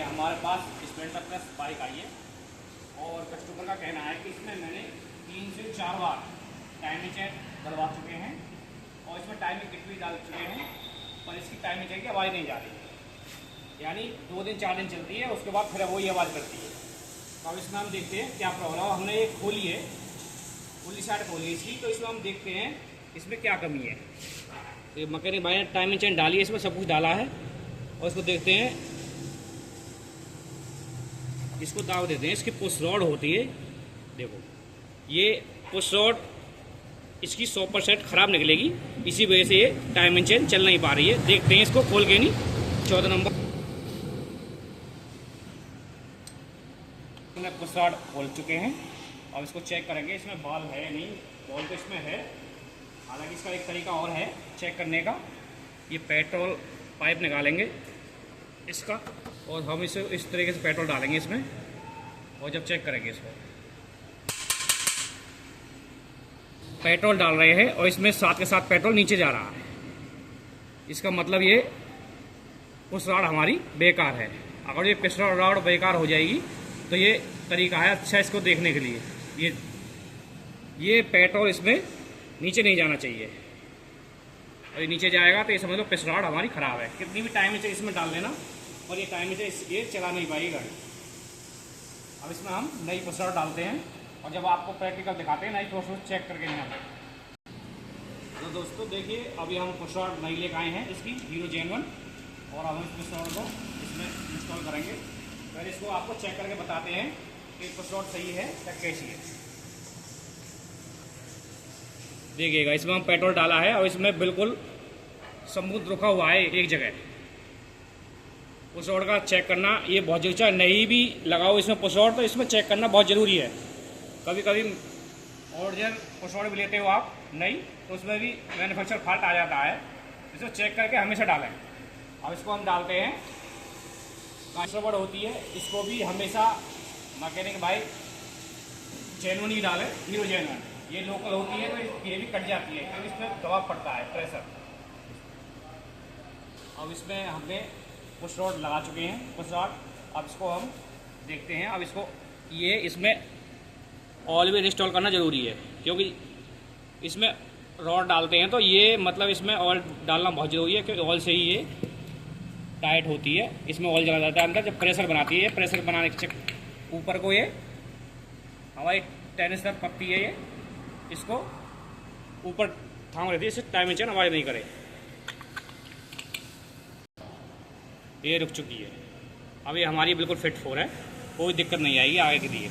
हमारे पास Splendor plus bike आई है और कस्टमर का कहना है कि इसमें मैंने 3 से 4 बार टाइमिंग चेक करवा चुके हैं और इसमें टाइमिंग किट भी डाल चुके हैं, पर इसकी टाइमिंग चेक की आवाज़ नहीं जा रही, यानी 2 दिन 4 दिन चलती है, उसके बाद फिर वही आवाज़ करती है। तो अब इसमें हम देखते हैं क्या प्रॉब्लम है। हमने ये खोली है, पुली साइड खोली इसकी, तो इसमें हम देखते हैं इसमें क्या कमी है। तो मैकेनिक भाई ने टाइमिंग चेन डाली है, इसमें सब कुछ डाला है और इसको देखते हैं, इसको दाव देते हैं। इसकी पुश रॉड होती है, देखो ये पुश रॉड इसकी 100% ख़राब निकलेगी, इसी वजह से ये टाइमिंग चेन चल नहीं पा रही है। देखते हैं इसको खोल के, नहीं 14 नंबर पुश रॉड खोल चुके हैं। अब इसको चेक करेंगे इसमें बॉल है या नहीं। बॉल तो इसमें है, हालांकि इसका एक तरीका और है चेक करने का। ये पेट्रोल पाइप निकालेंगे इसका और हम इसे इस तरीके से पेट्रोल डालेंगे इसमें और जब चेक करेंगे इसको, पेट्रोल डाल रहे हैं और इसमें साथ के साथ पेट्रोल नीचे जा रहा है, इसका मतलब ये पुश रॉड हमारी बेकार है। अगर ये पुश रॉड बेकार हो जाएगी तो ये तरीका है अच्छा इसको देखने के लिए। ये पेट्रोल इसमें नीचे नहीं जाना चाहिए, और ये नीचे जाएगा तो ये समझ लो पुश रॉड हमारी ख़राब है। कितनी भी टाइम से इसमें डाल देना और ये टाइम से ये चला नहीं पाएगी गाड़ी। अब इसमें हम नई पुश रॉड डालते हैं और जब आपको प्रैक्टिकल दिखाते हैं नई पुश रॉड चेक करके नहीं आते। तो दोस्तों देखिए, अभी हम पुश रॉड नई लेकर आए हैं इसकी हीरो जेन 1 और हम इस पुश रॉड को इसमें इंस्टॉल करेंगे। फिर इसको आपको चेक करके बताते हैं कि पुश रॉड सही है या कैसी है। देखिएगा इसमें हम पेट्रोल डाला है और इसमें बिल्कुल स्मूथ रुका हुआ है एक जगह। पुश रॉड का चेक करना ये बहुत जरूरी है, नहीं भी लगाओ इसमें पुश रॉड तो इसमें चेक करना बहुत ज़रूरी है। कभी कभी ओरिजिनल पुश रॉड भी लेते हो आप नहीं, तो उसमें भी मैन्युफैक्चर फॉल्ट आ जाता है, इसको चेक करके हमेशा डालें। अब इसको हम डालते हैं, पुश रॉड होती है इसको भी हमेशा मैकेनिक भाई जेन्युइन ही डालें, हीरो जेन्युइन। ये लोकल होती है तो ये भी कट जाती है क्योंकि इसमें दबाव पड़ता है, प्रेशर। अब इसमें हमने पुश रॉड लगा चुके हैं, पुश रॉड। अब इसको हम देखते हैं। अब इसको ये इसमें ऑयल भी इंस्टॉल करना ज़रूरी है, क्योंकि इसमें रॉड डालते हैं तो ये मतलब इसमें ऑयल डालना बहुत ज़रूरी है, क्योंकि ऑयल से ही ये टाइट होती है। इसमें ऑयल जला जाता है अंदर, जब प्रेशर बनाती है, प्रेशर बनाने के ऊपर को ये हमारी टेनिस पकती है, ये इसको ऊपर थाम रहती है, इससे टाइमिंग चेन आवाज़ नहीं करे। ये रुक चुकी है, अब ये हमारी बिल्कुल फिट फोर है, कोई दिक्कत नहीं आएगी आगे के लिए।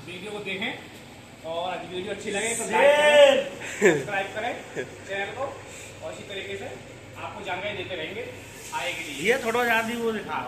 वीडियो को देखें और अगर वीडियो अच्छी लगे तो लाइक करें, सब्सक्राइब करें चैनल को, और इसी तरीके से आपको जानकारी देते रहेंगे आगे के लिए। ये थोड़ा ज़्यादा वो दिखा